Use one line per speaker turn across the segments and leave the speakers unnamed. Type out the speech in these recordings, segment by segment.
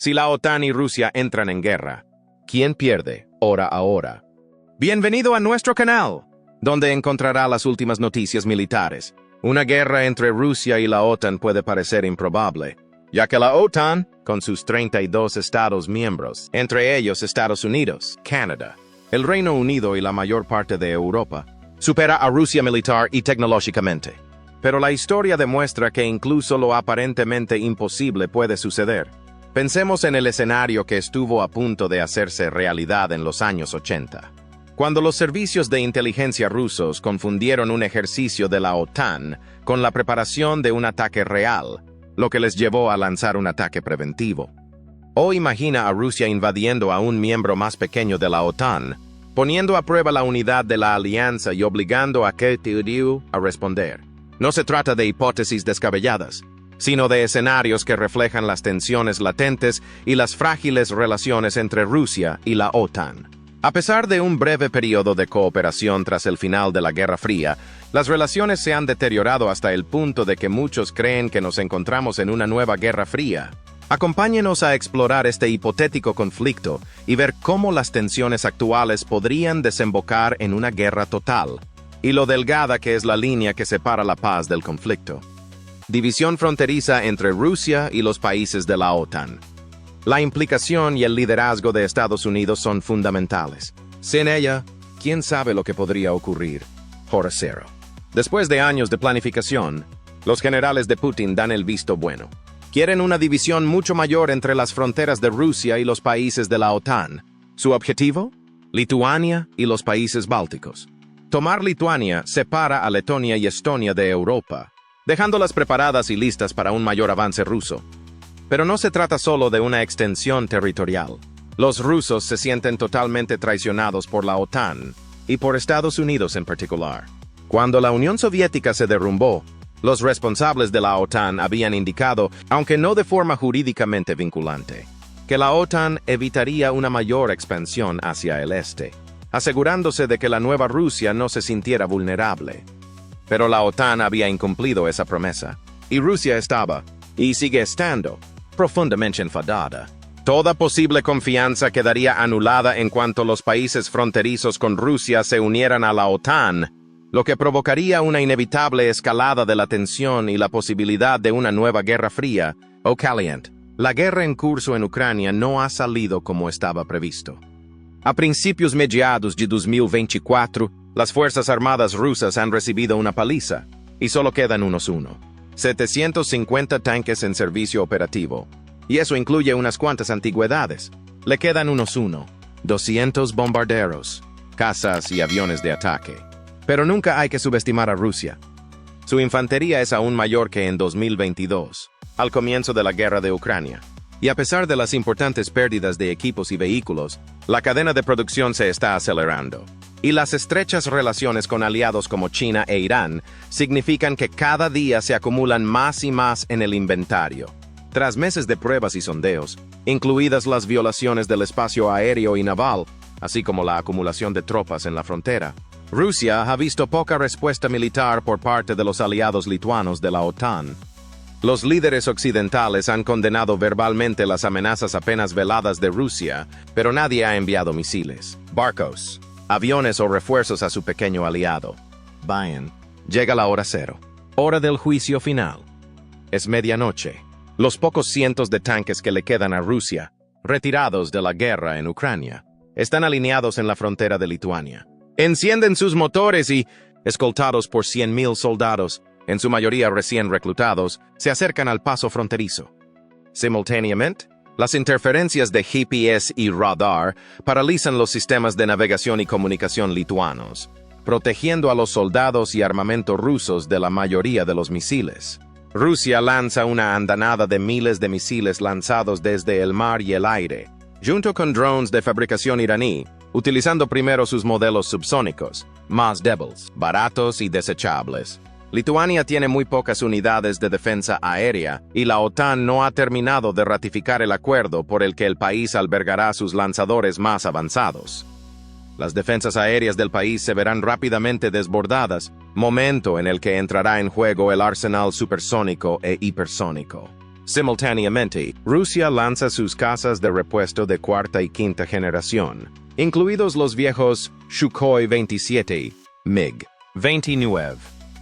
Si la OTAN y Rusia entran en guerra, ¿quién pierde hora a hora? Bienvenido a nuestro canal, donde encontrará las últimas noticias militares. Una guerra entre Rusia y la OTAN puede parecer improbable, ya que la OTAN, con sus 32 estados miembros, entre ellos Estados Unidos, Canadá, el Reino Unido y la mayor parte de Europa, supera a Rusia militar y tecnológicamente. Pero la historia demuestra que incluso lo aparentemente imposible puede suceder. Pensemos en el escenario que estuvo a punto de hacerse realidad en los años 80. Cuando los servicios de inteligencia rusos confundieron un ejercicio de la OTAN con la preparación de un ataque real, lo que les llevó a lanzar un ataque preventivo. O imagina a Rusia invadiendo a un miembro más pequeño de la OTAN, poniendo a prueba la unidad de la alianza y obligando a Kyiv a responder. No se trata de hipótesis descabelladas, sino de escenarios que reflejan las tensiones latentes y las frágiles relaciones entre Rusia y la OTAN. A pesar de un breve periodo de cooperación tras el final de la Guerra Fría, las relaciones se han deteriorado hasta el punto de que muchos creen que nos encontramos en una nueva Guerra Fría. Acompáñenos a explorar este hipotético conflicto y ver cómo las tensiones actuales podrían desembocar en una guerra total, y lo delgada que es la línea que separa la paz del conflicto. División fronteriza entre Rusia y los países de la OTAN. La implicación y el liderazgo de Estados Unidos son fundamentales. Sin ella, ¿quién sabe lo que podría ocurrir? Hora cero. Después de años de planificación, los generales de Putin dan el visto bueno. Quieren una división mucho mayor entre las fronteras de Rusia y los países de la OTAN. ¿Su objetivo? Lituania y los países bálticos. Tomar Lituania separa a Letonia y Estonia de Europa, dejándolas preparadas y listas para un mayor avance ruso. Pero no se trata solo de una extensión territorial. Los rusos se sienten totalmente traicionados por la OTAN, y por Estados Unidos en particular. Cuando la Unión Soviética se derrumbó, los responsables de la OTAN habían indicado, aunque no de forma jurídicamente vinculante, que la OTAN evitaría una mayor expansión hacia el este, asegurándose de que la nueva Rusia no se sintiera vulnerable. Pero la OTAN había incumplido esa promesa, y Rusia estaba, y sigue estando, profundamente enfadada. Toda posible confianza quedaría anulada en cuanto los países fronterizos con Rusia se unieran a la OTAN, lo que provocaría una inevitable escalada de la tensión y la posibilidad de una nueva guerra fría o caliente. La guerra en curso en Ucrania no ha salido como estaba previsto. A principios mediados de 2024, las Fuerzas Armadas rusas han recibido una paliza, y solo quedan unos 750 tanques en servicio operativo, y eso incluye unas cuantas antigüedades. Le quedan unos 200 bombarderos, cazas y aviones de ataque. Pero nunca hay que subestimar a Rusia. Su infantería es aún mayor que en 2022, al comienzo de la guerra de Ucrania. Y a pesar de las importantes pérdidas de equipos y vehículos, la cadena de producción se está acelerando. Y las estrechas relaciones con aliados como China e Irán significan que cada día se acumulan más y más en el inventario. Tras meses de pruebas y sondeos, incluidas las violaciones del espacio aéreo y naval, así como la acumulación de tropas en la frontera, Rusia ha visto poca respuesta militar por parte de los aliados lituanos de la OTAN. Los líderes occidentales han condenado verbalmente las amenazas apenas veladas de Rusia, pero nadie ha enviado misiles, barcos, aviones o refuerzos a su pequeño aliado. Vayan. Llega la hora cero. Hora del juicio final. Es medianoche. Los pocos cientos de tanques que le quedan a Rusia, retirados de la guerra en Ucrania, están alineados en la frontera de Lituania. Encienden sus motores y, escoltados por 100,000 soldados, en su mayoría recién reclutados, se acercan al paso fronterizo. Simultáneamente, las interferencias de GPS y radar paralizan los sistemas de navegación y comunicación lituanos, protegiendo a los soldados y armamento rusos de la mayoría de los misiles. Rusia lanza una andanada de miles de misiles lanzados desde el mar y el aire, junto con drones de fabricación iraní, utilizando primero sus modelos subsónicos, más débiles, baratos y desechables. Lituania tiene muy pocas unidades de defensa aérea y la OTAN no ha terminado de ratificar el acuerdo por el que el país albergará sus lanzadores más avanzados. Las defensas aéreas del país se verán rápidamente desbordadas, momento en el que entrará en juego el arsenal supersónico e hipersónico. Simultáneamente, Rusia lanza sus cazas de repuesto de cuarta y quinta generación, incluidos los viejos Sukhoi 27, MiG-29,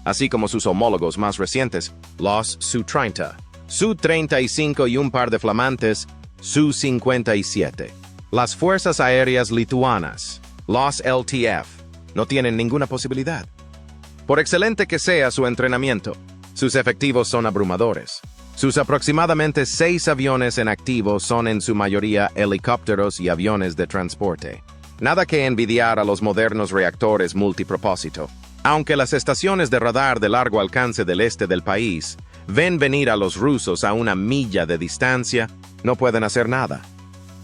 así como sus homólogos más recientes, los Su-30, Su-35 y un par de flamantes Su-57. Las fuerzas aéreas lituanas, los LTF, no tienen ninguna posibilidad. Por excelente que sea su entrenamiento, sus efectivos son abrumadores. Sus aproximadamente 6 aviones en activo son en su mayoría helicópteros y aviones de transporte. Nada que envidiar a los modernos reactores multipropósito. Aunque las estaciones de radar de largo alcance del este del país ven venir a los rusos a una milla de distancia, no pueden hacer nada.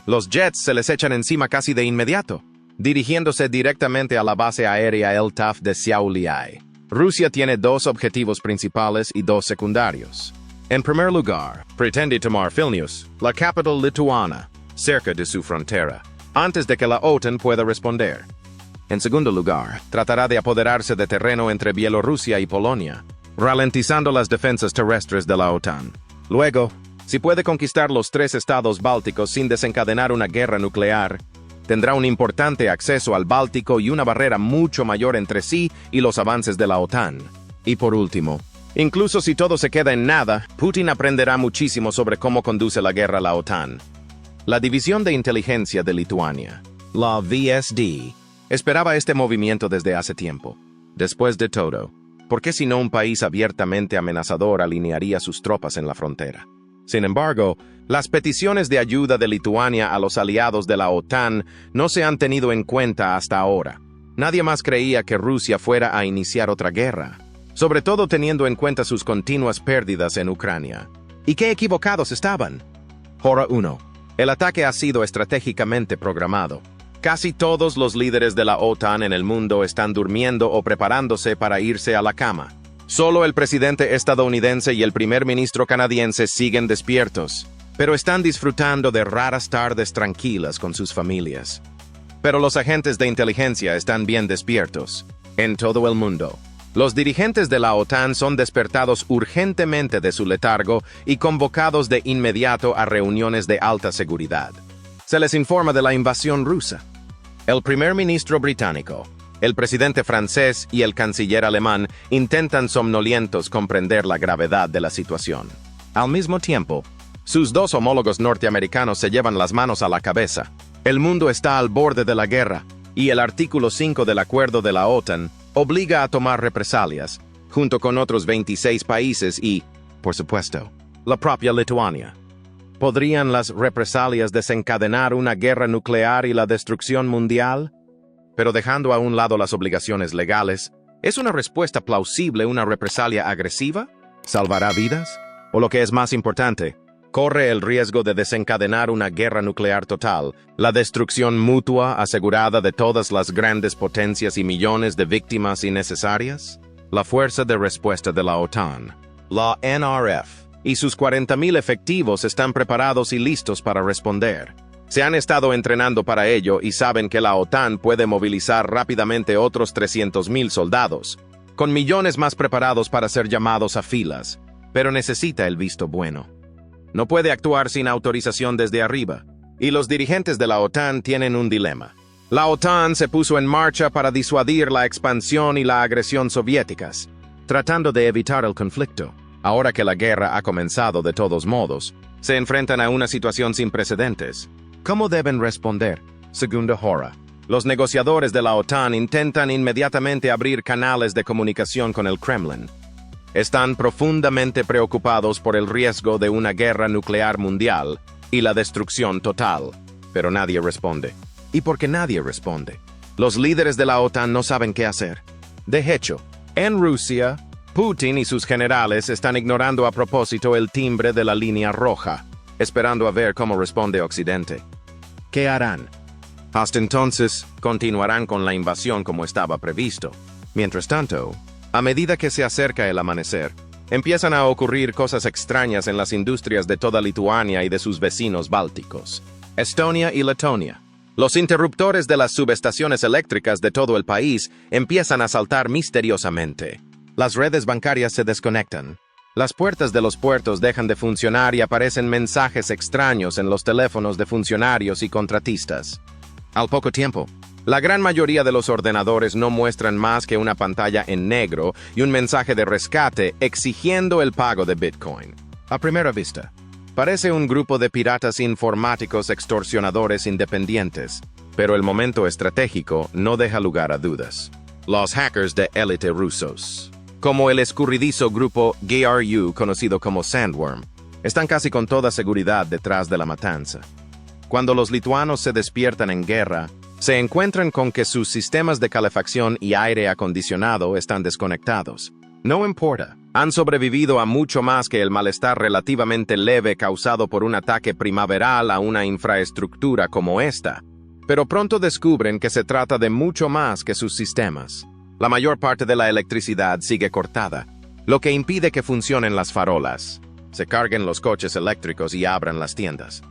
Los jets se les echan encima casi de inmediato, dirigiéndose directamente a la base aérea LTAF de Šiauliai. Rusia tiene 2 objetivos principales y 2 secundarios. En primer lugar, pretende tomar Vilnius, la capital lituana, cerca de su frontera, antes de que la OTAN pueda responder. En segundo lugar, tratará de apoderarse de terreno entre Bielorrusia y Polonia, ralentizando las defensas terrestres de la OTAN. Luego, si puede conquistar los 3 estados bálticos sin desencadenar una guerra nuclear, tendrá un importante acceso al Báltico y una barrera mucho mayor entre sí y los avances de la OTAN. Y por último, incluso si todo se queda en nada, Putin aprenderá muchísimo sobre cómo conduce la guerra la OTAN. La División de Inteligencia de Lituania, la VSD, esperaba este movimiento desde hace tiempo. Después de todo, ¿por qué si no un país abiertamente amenazador alinearía sus tropas en la frontera? Sin embargo, las peticiones de ayuda de Lituania a los aliados de la OTAN no se han tenido en cuenta hasta ahora. Nadie más creía que Rusia fuera a iniciar otra guerra, sobre todo teniendo en cuenta sus continuas pérdidas en Ucrania. ¿Y qué equivocados estaban? Hora 1. El ataque ha sido estratégicamente programado. Casi todos los líderes de la OTAN en el mundo están durmiendo o preparándose para irse a la cama. Solo el presidente estadounidense y el primer ministro canadiense siguen despiertos, pero están disfrutando de raras tardes tranquilas con sus familias. Pero los agentes de inteligencia están bien despiertos, en todo el mundo. Los dirigentes de la OTAN son despertados urgentemente de su letargo y convocados de inmediato a reuniones de alta seguridad. Se les informa de la invasión rusa. El primer ministro británico, el presidente francés y el canciller alemán intentan somnolientos comprender la gravedad de la situación. Al mismo tiempo, sus 2 homólogos norteamericanos se llevan las manos a la cabeza. El mundo está al borde de la guerra, y el artículo 5 del acuerdo de la OTAN obliga a tomar represalias, junto con otros 26 países y, por supuesto, la propia Lituania. ¿Podrían las represalias desencadenar una guerra nuclear y la destrucción mundial? Pero dejando a un lado las obligaciones legales, ¿es una respuesta plausible una represalia agresiva? ¿Salvará vidas? O lo que es más importante, corre el riesgo de desencadenar una guerra nuclear total, la destrucción mutua asegurada de todas las grandes potencias y millones de víctimas innecesarias? La Fuerza de Respuesta de la OTAN, la NRF, y sus 40,000 efectivos están preparados y listos para responder. Se han estado entrenando para ello y saben que la OTAN puede movilizar rápidamente otros 300,000 soldados, con millones más preparados para ser llamados a filas, pero necesita el visto bueno. No puede actuar sin autorización desde arriba, y los dirigentes de la OTAN tienen un dilema. La OTAN se puso en marcha para disuadir la expansión y la agresión soviéticas, tratando de evitar el conflicto. Ahora que la guerra ha comenzado de todos modos, se enfrentan a una situación sin precedentes. ¿Cómo deben responder? Segunda hora. Los negociadores de la OTAN intentan inmediatamente abrir canales de comunicación con el Kremlin. Están profundamente preocupados por el riesgo de una guerra nuclear mundial y la destrucción total, pero nadie responde. ¿Y por qué nadie responde? Los líderes de la OTAN no saben qué hacer. De hecho, en Rusia, Putin y sus generales están ignorando a propósito el timbre de la línea roja, esperando a ver cómo responde Occidente. ¿Qué harán? Hasta entonces, continuarán con la invasión como estaba previsto. Mientras tanto, a medida que se acerca el amanecer, empiezan a ocurrir cosas extrañas en las industrias de toda Lituania y de sus vecinos bálticos, Estonia y Letonia. Los interruptores de las subestaciones eléctricas de todo el país empiezan a saltar misteriosamente. Las redes bancarias se desconectan. Las puertas de los puertos dejan de funcionar y aparecen mensajes extraños en los teléfonos de funcionarios y contratistas. Al poco tiempo, la gran mayoría de los ordenadores no muestran más que una pantalla en negro y un mensaje de rescate exigiendo el pago de Bitcoin. A primera vista, parece un grupo de piratas informáticos extorsionadores independientes, pero el momento estratégico no deja lugar a dudas. Los hackers de élite rusos, como el escurridizo grupo GRU conocido como Sandworm, están casi con toda seguridad detrás de la matanza. Cuando los lituanos se despiertan en guerra, se encuentran con que sus sistemas de calefacción y aire acondicionado están desconectados. No importa, han sobrevivido a mucho más que el malestar relativamente leve causado por un ataque primaveral a una infraestructura como esta, pero pronto descubren que se trata de mucho más que sus sistemas. La mayor parte de la electricidad sigue cortada, lo que impide que funcionen las farolas, se carguen los coches eléctricos y abran las tiendas.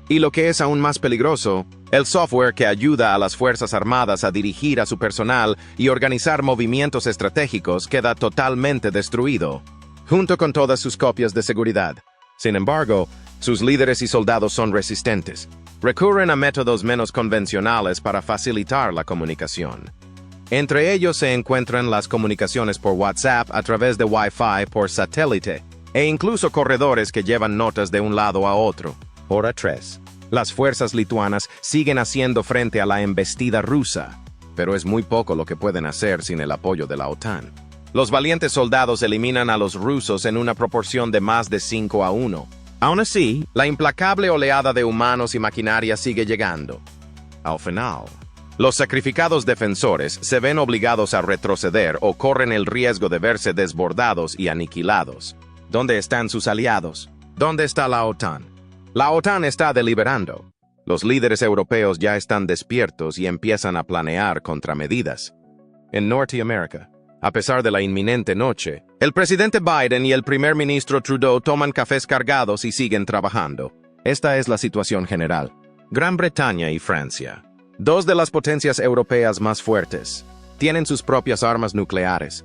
Y lo que es aún más peligroso, el software que ayuda a las Fuerzas Armadas a dirigir a su personal y organizar movimientos estratégicos queda totalmente destruido, junto con todas sus copias de seguridad. Sin embargo, sus líderes y soldados son resistentes. Recurren a métodos menos convencionales para facilitar la comunicación. Entre ellos se encuentran las comunicaciones por WhatsApp a través de Wi-Fi por satélite, e incluso corredores que llevan notas de un lado a otro. Hora 3. Las fuerzas lituanas siguen haciendo frente a la embestida rusa, pero es muy poco lo que pueden hacer sin el apoyo de la OTAN. Los valientes soldados eliminan a los rusos en una proporción de más de 5-1. Aún así, la implacable oleada de humanos y maquinaria sigue llegando. Al final, los sacrificados defensores se ven obligados a retroceder o corren el riesgo de verse desbordados y aniquilados. ¿Dónde están sus aliados? ¿Dónde está la OTAN? La OTAN está deliberando. Los líderes europeos ya están despiertos y empiezan a planear contramedidas. En Norteamérica, a pesar de la inminente noche, el presidente Biden y el primer ministro Trudeau toman cafés cargados y siguen trabajando. Esta es la situación general. Gran Bretaña y Francia, dos de las potencias europeas más fuertes, tienen sus propias armas nucleares.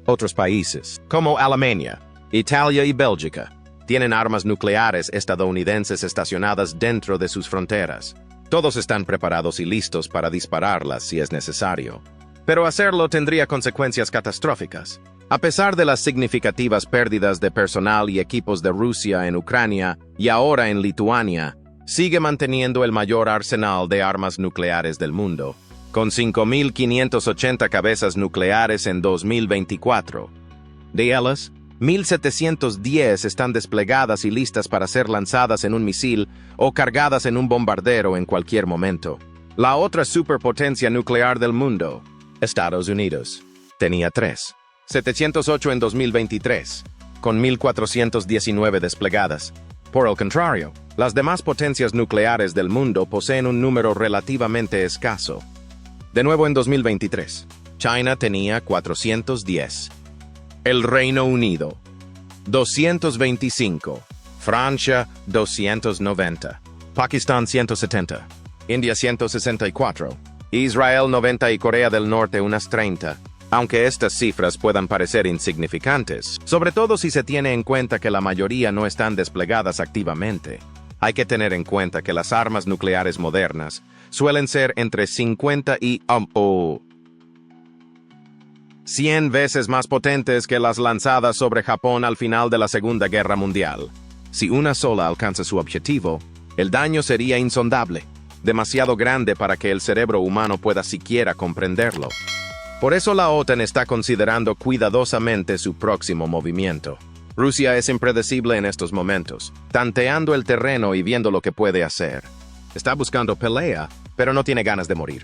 Otros países, como Alemania, Italia y Bélgica, tienen armas nucleares estadounidenses estacionadas dentro de sus fronteras. Todos están preparados y listos para dispararlas si es necesario. Pero hacerlo tendría consecuencias catastróficas. A pesar de las significativas pérdidas de personal y equipos de Rusia en Ucrania y ahora en Lituania, sigue manteniendo el mayor arsenal de armas nucleares del mundo, con 5.580 cabezas nucleares en 2024. De ellas, 1.710 están desplegadas y listas para ser lanzadas en un misil o cargadas en un bombardero en cualquier momento. La otra superpotencia nuclear del mundo, Estados Unidos, tenía 708 en 2023, con 1.419 desplegadas. Por el contrario, las demás potencias nucleares del mundo poseen un número relativamente escaso. De nuevo en 2023, China tenía 410. El Reino Unido, 225. Francia, 290. Pakistán, 170. India, 164. Israel, 90 y Corea del Norte, unas 30. Aunque estas cifras puedan parecer insignificantes, sobre todo si se tiene en cuenta que la mayoría no están desplegadas activamente. Hay que tener en cuenta que las armas nucleares modernas suelen ser entre 50 y 100 veces más potentes que las lanzadas sobre Japón al final de la Segunda Guerra Mundial. Si una sola alcanza su objetivo, el daño sería insondable, demasiado grande para que el cerebro humano pueda siquiera comprenderlo. Por eso la OTAN está considerando cuidadosamente su próximo movimiento. Rusia es impredecible en estos momentos, tanteando el terreno y viendo lo que puede hacer. Está buscando pelea, pero no tiene ganas de morir.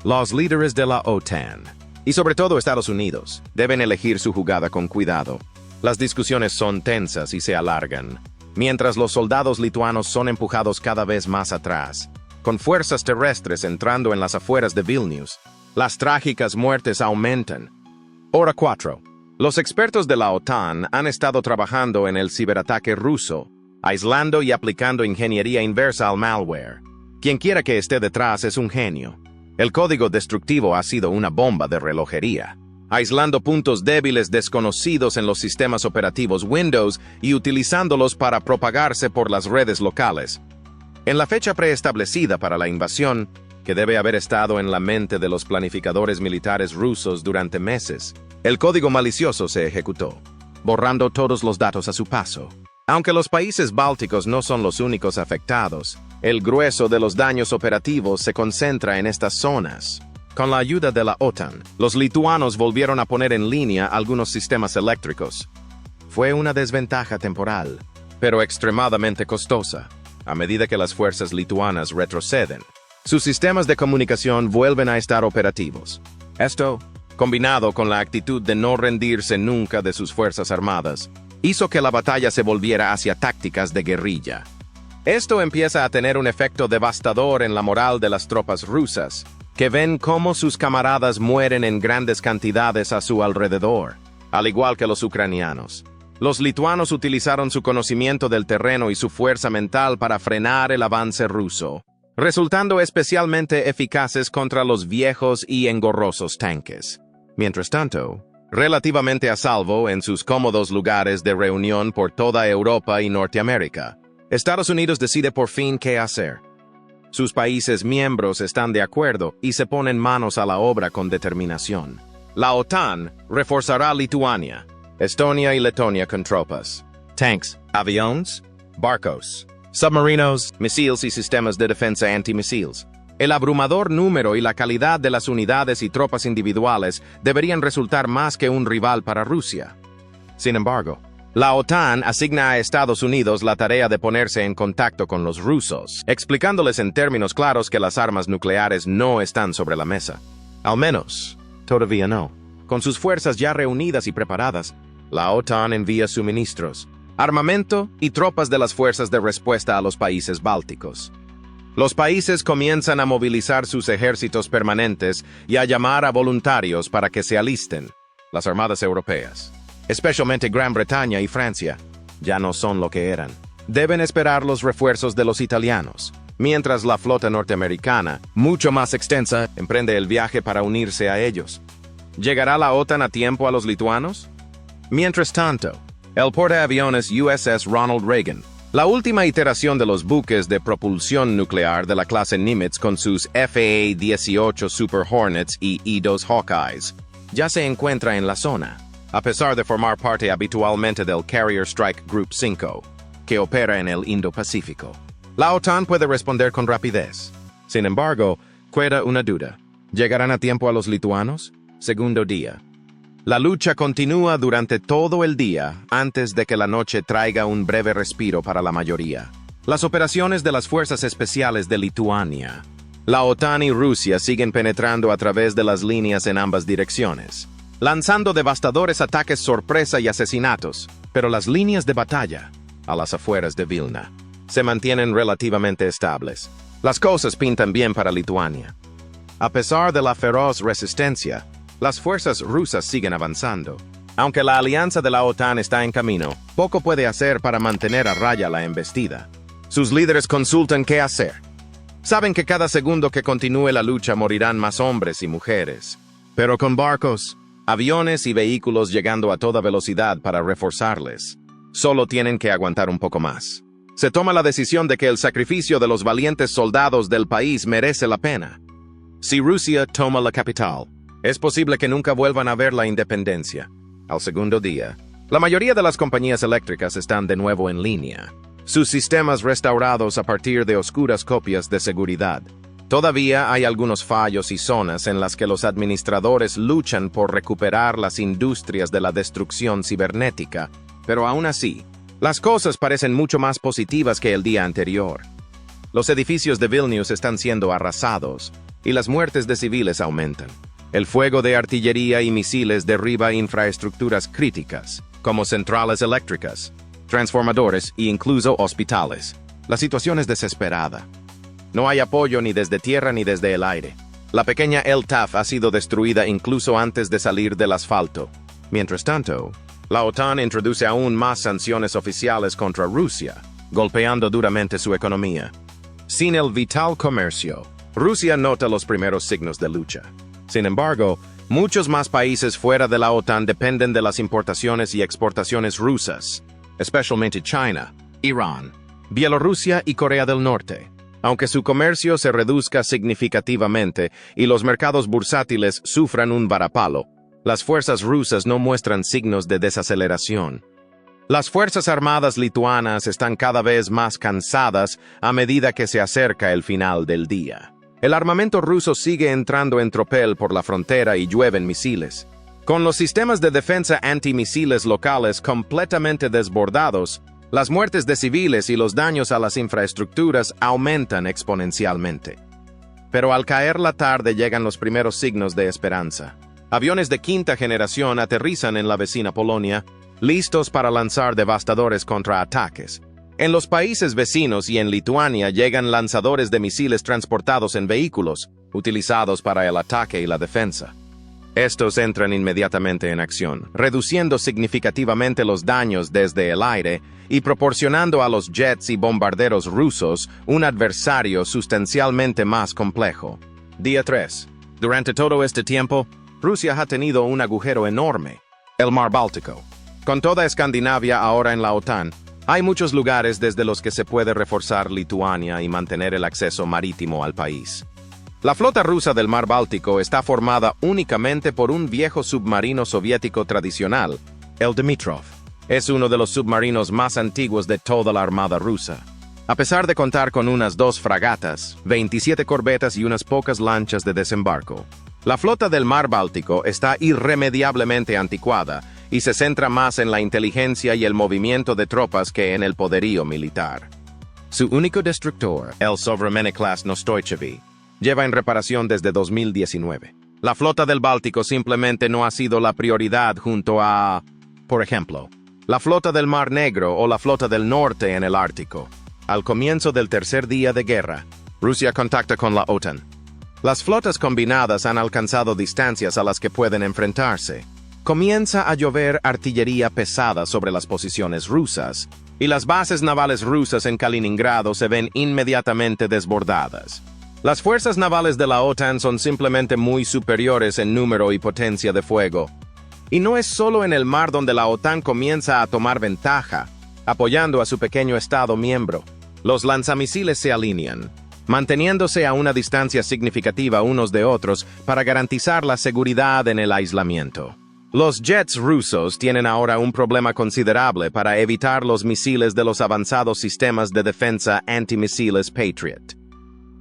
Los líderes de la OTAN, y sobre todo Estados Unidos, deben elegir su jugada con cuidado. Las discusiones son tensas y se alargan, mientras los soldados lituanos son empujados cada vez más atrás, con fuerzas terrestres entrando en las afueras de Vilnius. Las trágicas muertes aumentan. Hora 4. Los expertos de la OTAN han estado trabajando en el ciberataque ruso, aislando y aplicando ingeniería inversa al malware. Quien quiera que esté detrás es un genio. El código destructivo ha sido una bomba de relojería. aislando puntos débiles desconocidos en los sistemas operativos Windows y utilizándolos para propagarse por las redes locales. En la fecha preestablecida para la invasión, que debe haber estado en la mente de los planificadores militares rusos durante meses, el código malicioso se ejecutó, borrando todos los datos a su paso. Aunque los países bálticos no son los únicos afectados, el grueso de los daños operativos se concentra en estas zonas. Con la ayuda de la OTAN, los lituanos volvieron a poner en línea algunos sistemas eléctricos. Fue una desventaja temporal, pero extremadamente costosa. A medida que las fuerzas lituanas retroceden, sus sistemas de comunicación vuelven a estar operativos. Esto, combinado con la actitud de no rendirse nunca de sus fuerzas armadas, hizo que la batalla se volviera hacia tácticas de guerrilla. Esto empieza a tener un efecto devastador en la moral de las tropas rusas, que ven cómo sus camaradas mueren en grandes cantidades a su alrededor, al igual que los ucranianos. Los lituanos utilizaron su conocimiento del terreno y su fuerza mental para frenar el avance ruso, resultando especialmente eficaces contra los viejos y engorrosos tanques. Mientras tanto, relativamente a salvo en sus cómodos lugares de reunión por toda Europa y Norteamérica, Estados Unidos decide por fin qué hacer. Sus países miembros están de acuerdo y se ponen manos a la obra con determinación. La OTAN reforzará Lituania, Estonia y Letonia con tropas, tanks, aviones, barcos, submarinos, misiles y sistemas de defensa antimisiles. El abrumador número y la calidad de las unidades y tropas individuales deberían resultar más que un rival para Rusia. Sin embargo, la OTAN asigna a Estados Unidos la tarea de ponerse en contacto con los rusos, explicándoles en términos claros que las armas nucleares no están sobre la mesa. Al menos, todavía no. Con sus fuerzas ya reunidas y preparadas, la OTAN envía suministros, armamento y tropas de las fuerzas de respuesta a los países bálticos. Los países comienzan a movilizar sus ejércitos permanentes y a llamar a voluntarios para que se alisten. Las armadas europeas, especialmente Gran Bretaña y Francia, ya no son lo que eran. Deben esperar los refuerzos de los italianos, mientras la flota norteamericana, mucho más extensa, emprende el viaje para unirse a ellos. ¿Llegará la OTAN a tiempo a los lituanos? Mientras tanto, el portaaviones USS Ronald Reagan, la última iteración de los buques de propulsión nuclear de la clase Nimitz con sus FA-18 Super Hornets y E-2 Hawkeyes, ya se encuentra en la zona, a pesar de formar parte habitualmente del Carrier Strike Group 5, que opera en el Indo-Pacífico. La OTAN puede responder con rapidez. Sin embargo, queda una duda. ¿Llegarán a tiempo a los lituanos? Segundo día. La lucha continúa durante todo el día antes de que la noche traiga un breve respiro para la mayoría. Las operaciones de las Fuerzas Especiales de Lituania. La OTAN y Rusia siguen penetrando a través de las líneas en ambas direcciones, lanzando devastadores ataques sorpresa y asesinatos, pero las líneas de batalla, a las afueras de Vilna, se mantienen relativamente estables. Las cosas pintan bien para Lituania. A pesar de la feroz resistencia, las fuerzas rusas siguen avanzando. Aunque la alianza de la OTAN está en camino, poco puede hacer para mantener a raya la embestida. Sus líderes consultan qué hacer. Saben que cada segundo que continúe la lucha morirán más hombres y mujeres. Pero con barcos, aviones y vehículos llegando a toda velocidad para reforzarles, solo tienen que aguantar un poco más. Se toma la decisión de que el sacrificio de los valientes soldados del país merece la pena. Si Rusia toma la capital, es posible que nunca vuelvan a ver la independencia. Al segundo día, la mayoría de las compañías eléctricas están de nuevo en línea, sus sistemas restaurados a partir de oscuras copias de seguridad. Todavía hay algunos fallos y zonas en las que los administradores luchan por recuperar las industrias de la destrucción cibernética, pero aún así, las cosas parecen mucho más positivas que el día anterior. Los edificios de Vilnius están siendo arrasados y las muertes de civiles aumentan. El fuego de artillería y misiles derriba infraestructuras críticas, como centrales eléctricas, transformadores e incluso hospitales. La situación es desesperada. No hay apoyo ni desde tierra ni desde el aire. La pequeña LTAF ha sido destruida incluso antes de salir del asfalto. Mientras tanto, la OTAN introduce aún más sanciones oficiales contra Rusia, golpeando duramente su economía. Sin el vital comercio, Rusia nota los primeros signos de lucha. Sin embargo, Muchos más países fuera de la OTAN dependen de las importaciones y exportaciones rusas, especialmente China, Irán, Bielorrusia y Corea del Norte. Aunque su comercio se reduzca significativamente y los mercados bursátiles sufran un varapalo, las fuerzas rusas no muestran signos de desaceleración. Las Fuerzas Armadas lituanas están cada vez más cansadas a medida que se acerca el final del día. El armamento ruso sigue entrando en tropel por la frontera y llueven misiles. Con los sistemas de defensa antimisiles locales completamente desbordados, las muertes de civiles y los daños a las infraestructuras aumentan exponencialmente. Pero al caer la tarde llegan los primeros signos de esperanza. Aviones de quinta generación aterrizan en la vecina Polonia, listos para lanzar devastadores contraataques. En los países vecinos y en Lituania llegan lanzadores de misiles transportados en vehículos, utilizados para el ataque y la defensa. Estos entran inmediatamente en acción, reduciendo significativamente los daños desde el aire y proporcionando a los jets y bombarderos rusos un adversario sustancialmente más complejo. Día 3. Durante todo este tiempo, Rusia ha tenido un agujero enorme, el Mar Báltico. Con toda Escandinavia ahora en la OTAN, hay muchos lugares desde los que se puede reforzar Lituania y mantener el acceso marítimo al país. La flota rusa del Mar Báltico está formada únicamente por un viejo submarino soviético tradicional, el Dmitrov. Es uno de los submarinos más antiguos de toda la armada rusa. A pesar de contar con unas 2 fragatas, 27 corbetas y unas pocas lanchas de desembarco, la flota del Mar Báltico está irremediablemente anticuada y se centra más en la inteligencia y el movimiento de tropas que en el poderío militar. Su único destructor, el Sovremenny-class Nostoychevi, lleva en reparación desde 2019. La flota del Báltico simplemente no ha sido la prioridad junto a, por ejemplo, la flota del Mar Negro o la flota del Norte en el Ártico. Al comienzo del tercer día de guerra, Rusia contacta con la OTAN. Las flotas combinadas han alcanzado distancias a las que pueden enfrentarse. Comienza a llover artillería pesada sobre las posiciones rusas, y las bases navales rusas en Kaliningrado se ven inmediatamente desbordadas. Las fuerzas navales de la OTAN son simplemente muy superiores en número y potencia de fuego. Y no es solo en el mar donde la OTAN comienza a tomar ventaja, apoyando a su pequeño estado miembro. Los lanzamisiles se alinean, manteniéndose a una distancia significativa unos de otros para garantizar la seguridad en el aislamiento. Los jets rusos tienen ahora un problema considerable para evitar los misiles de los avanzados sistemas de defensa antimisiles Patriot.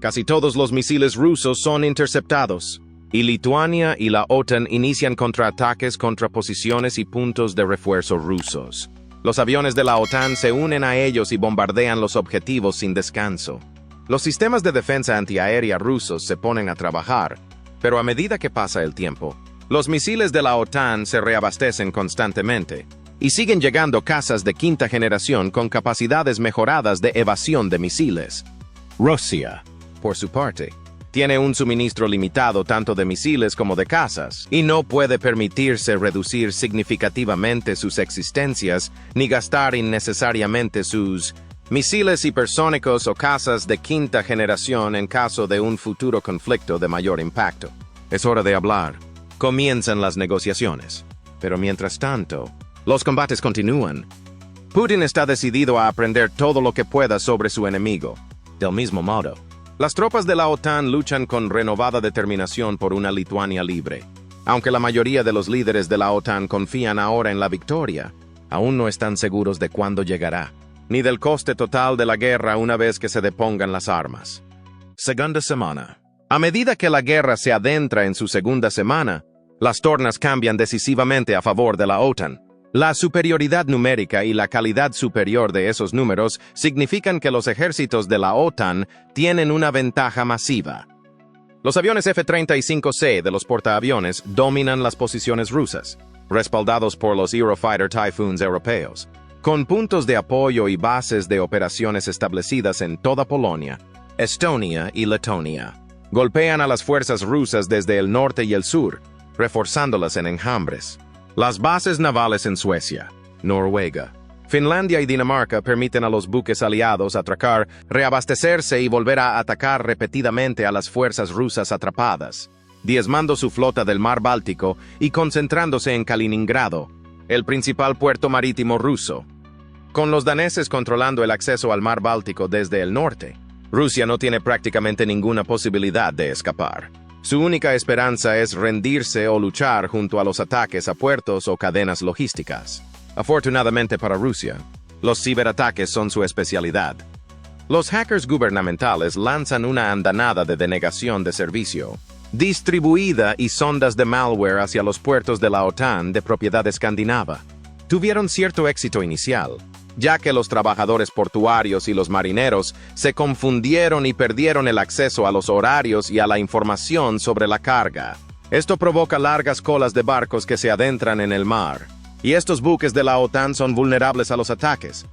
Casi todos los misiles rusos son interceptados, y Lituania y la OTAN inician contraataques contra posiciones y puntos de refuerzo rusos. Los aviones de la OTAN se unen a ellos y bombardean los objetivos sin descanso. Los sistemas de defensa antiaérea rusos se ponen a trabajar, pero a medida que pasa el tiempo, los misiles de la OTAN se reabastecen constantemente, y siguen llegando cazas de quinta generación con capacidades mejoradas de evasión de misiles. Rusia, por su parte, tiene un suministro limitado tanto de misiles como de cazas, y no puede permitirse reducir significativamente sus existencias ni gastar innecesariamente sus misiles hipersónicos o cazas de quinta generación en caso de un futuro conflicto de mayor impacto. Es hora de hablar. Comienzan las negociaciones. Pero mientras tanto, los combates continúan. Putin está decidido a aprender todo lo que pueda sobre su enemigo. Del mismo modo, las tropas de la OTAN luchan con renovada determinación por una Lituania libre. Aunque la mayoría de los líderes de la OTAN confían ahora en la victoria, aún no están seguros de cuándo llegará, ni del coste total de la guerra una vez que se depongan las armas. Segunda semana. A medida que la guerra se adentra en su segunda semana, las tornas cambian decisivamente a favor de la OTAN. La superioridad numérica y la calidad superior de esos números significan que los ejércitos de la OTAN tienen una ventaja masiva. Los aviones F-35C de los portaaviones dominan las posiciones rusas, respaldados por los Eurofighter Typhoons europeos. Con puntos de apoyo y bases de operaciones establecidas en toda Polonia, Estonia y Letonia, golpean a las fuerzas rusas desde el norte y el sur, reforzándolas en enjambres. Las bases navales en Suecia, Noruega, Finlandia y Dinamarca permiten a los buques aliados atracar, reabastecerse y volver a atacar repetidamente a las fuerzas rusas atrapadas. diezmando su flota del mar Báltico y concentrándose en Kaliningrado, el principal puerto marítimo ruso. Con los daneses controlando el acceso al mar Báltico desde el norte, Rusia no tiene prácticamente ninguna posibilidad de escapar. Su única esperanza es rendirse o luchar junto a los ataques a puertos o cadenas logísticas. Afortunadamente para Rusia, los ciberataques son su especialidad. Los hackers gubernamentales lanzan una andanada de denegación de servicio, distribuida y sondas de malware hacia los puertos de la OTAN de propiedad escandinava. Tuvieron cierto éxito inicial, ya que los trabajadores portuarios y los marineros se confundieron y perdieron el acceso a los horarios y a la información sobre la carga. Esto provoca largas colas de barcos que se adentran en el mar, y estos buques de la OTAN son vulnerables a los ataques.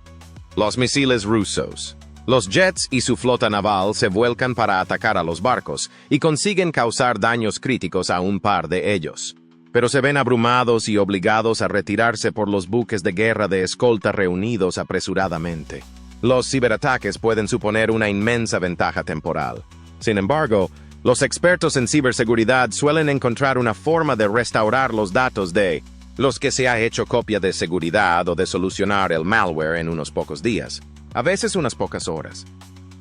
Los misiles rusos. Los jets y su flota naval se vuelcan para atacar a los barcos y consiguen causar daños críticos a un par de ellos, pero se ven abrumados y obligados a retirarse por los buques de guerra de escolta reunidos apresuradamente. Los ciberataques pueden suponer una inmensa ventaja temporal. Sin embargo, los expertos en ciberseguridad suelen encontrar una forma de restaurar los datos de los que se ha hecho copia de seguridad o de solucionar el malware en unos pocos días, a veces unas pocas horas.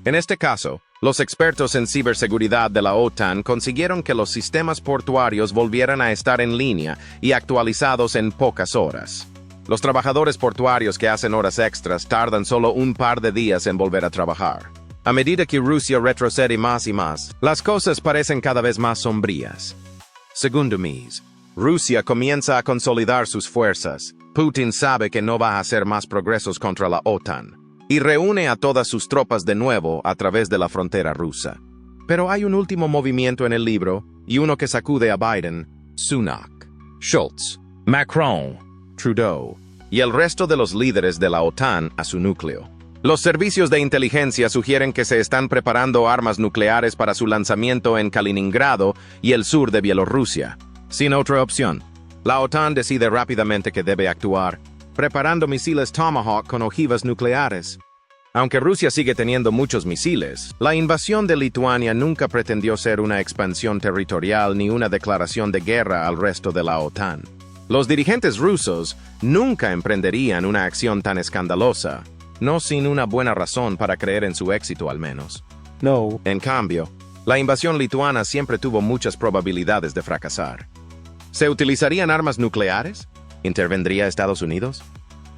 En este caso, los expertos en ciberseguridad de la OTAN consiguieron que los sistemas portuarios volvieran a estar en línea y actualizados en pocas horas. Los trabajadores portuarios que hacen horas extras tardan solo un par de días en volver a trabajar. A medida que Rusia retrocede más y más, las cosas parecen cada vez más sombrías. Segundo mes, Rusia comienza a consolidar sus fuerzas. Putin sabe que no va a hacer más progresos contra la OTAN y reúne a todas sus tropas de nuevo a través de la frontera rusa. Pero hay un último movimiento en el libro, y uno que sacude a Biden, Sunak, Scholz, Macron, Trudeau, y el resto de los líderes de la OTAN a su núcleo. Los servicios de inteligencia sugieren que se están preparando armas nucleares para su lanzamiento en Kaliningrado y el sur de Bielorrusia. Sin otra opción, la OTAN decide rápidamente que debe actuar, preparando misiles Tomahawk con ojivas nucleares. Aunque Rusia sigue teniendo muchos misiles, la invasión de Lituania nunca pretendió ser una expansión territorial ni una declaración de guerra al resto de la OTAN. Los dirigentes rusos nunca emprenderían una acción tan escandalosa, no sin una buena razón para creer en su éxito al menos.
No.
En cambio, la invasión lituana siempre tuvo muchas probabilidades de fracasar. ¿Se utilizarían armas nucleares? ¿Intervendría Estados Unidos?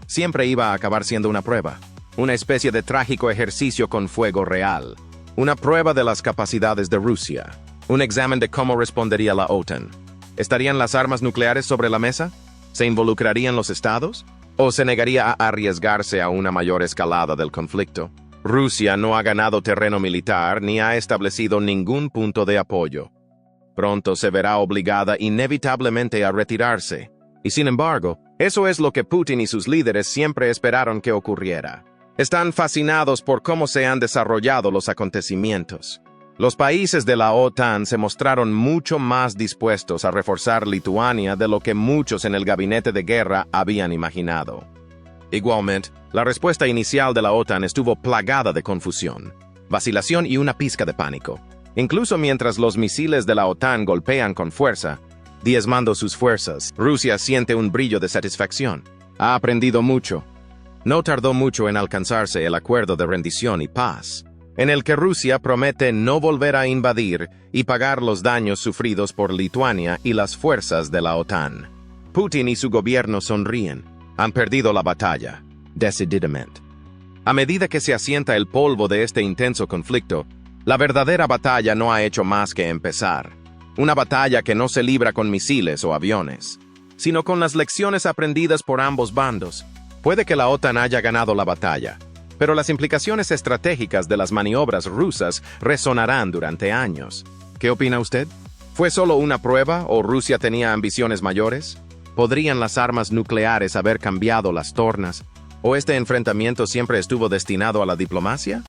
Siempre iba a acabar siendo una prueba, una especie de trágico ejercicio con fuego real, una prueba de las capacidades de Rusia, un examen de cómo respondería la OTAN. ¿Estarían las armas nucleares sobre la mesa? ¿Se involucrarían los estados? ¿O se negaría a arriesgarse a una mayor escalada del conflicto? Rusia no ha ganado terreno militar ni ha establecido ningún punto de apoyo. Pronto se verá obligada inevitablemente a retirarse. Y sin embargo, eso es lo que Putin y sus líderes siempre esperaron que ocurriera. Están fascinados por cómo se han desarrollado los acontecimientos. Los países de la OTAN se mostraron mucho más dispuestos a reforzar Lituania de lo que muchos en el gabinete de guerra habían imaginado. Igualmente, la respuesta inicial de la OTAN estuvo plagada de confusión, vacilación y una pizca de pánico. Incluso mientras los misiles de la OTAN golpean con fuerza, diezmando sus fuerzas, Rusia siente un brillo de satisfacción. Ha aprendido mucho. No tardó mucho en alcanzarse el acuerdo de rendición y paz, en el que Rusia promete no volver a invadir y pagar los daños sufridos por Lituania y las fuerzas de la OTAN. Putin y su gobierno sonríen. Han perdido la batalla, decididamente. A medida que se asienta el polvo de este intenso conflicto, la verdadera batalla no ha hecho más que empezar. Una batalla que no se libra con misiles o aviones, sino con las lecciones aprendidas por ambos bandos. Puede que la OTAN haya ganado la batalla, pero las implicaciones estratégicas de las maniobras rusas resonarán durante años. ¿Qué opina usted? ¿Fue solo una prueba o Rusia tenía ambiciones mayores? ¿Podrían las armas nucleares haber cambiado las tornas? ¿O este enfrentamiento siempre estuvo destinado a la diplomacia?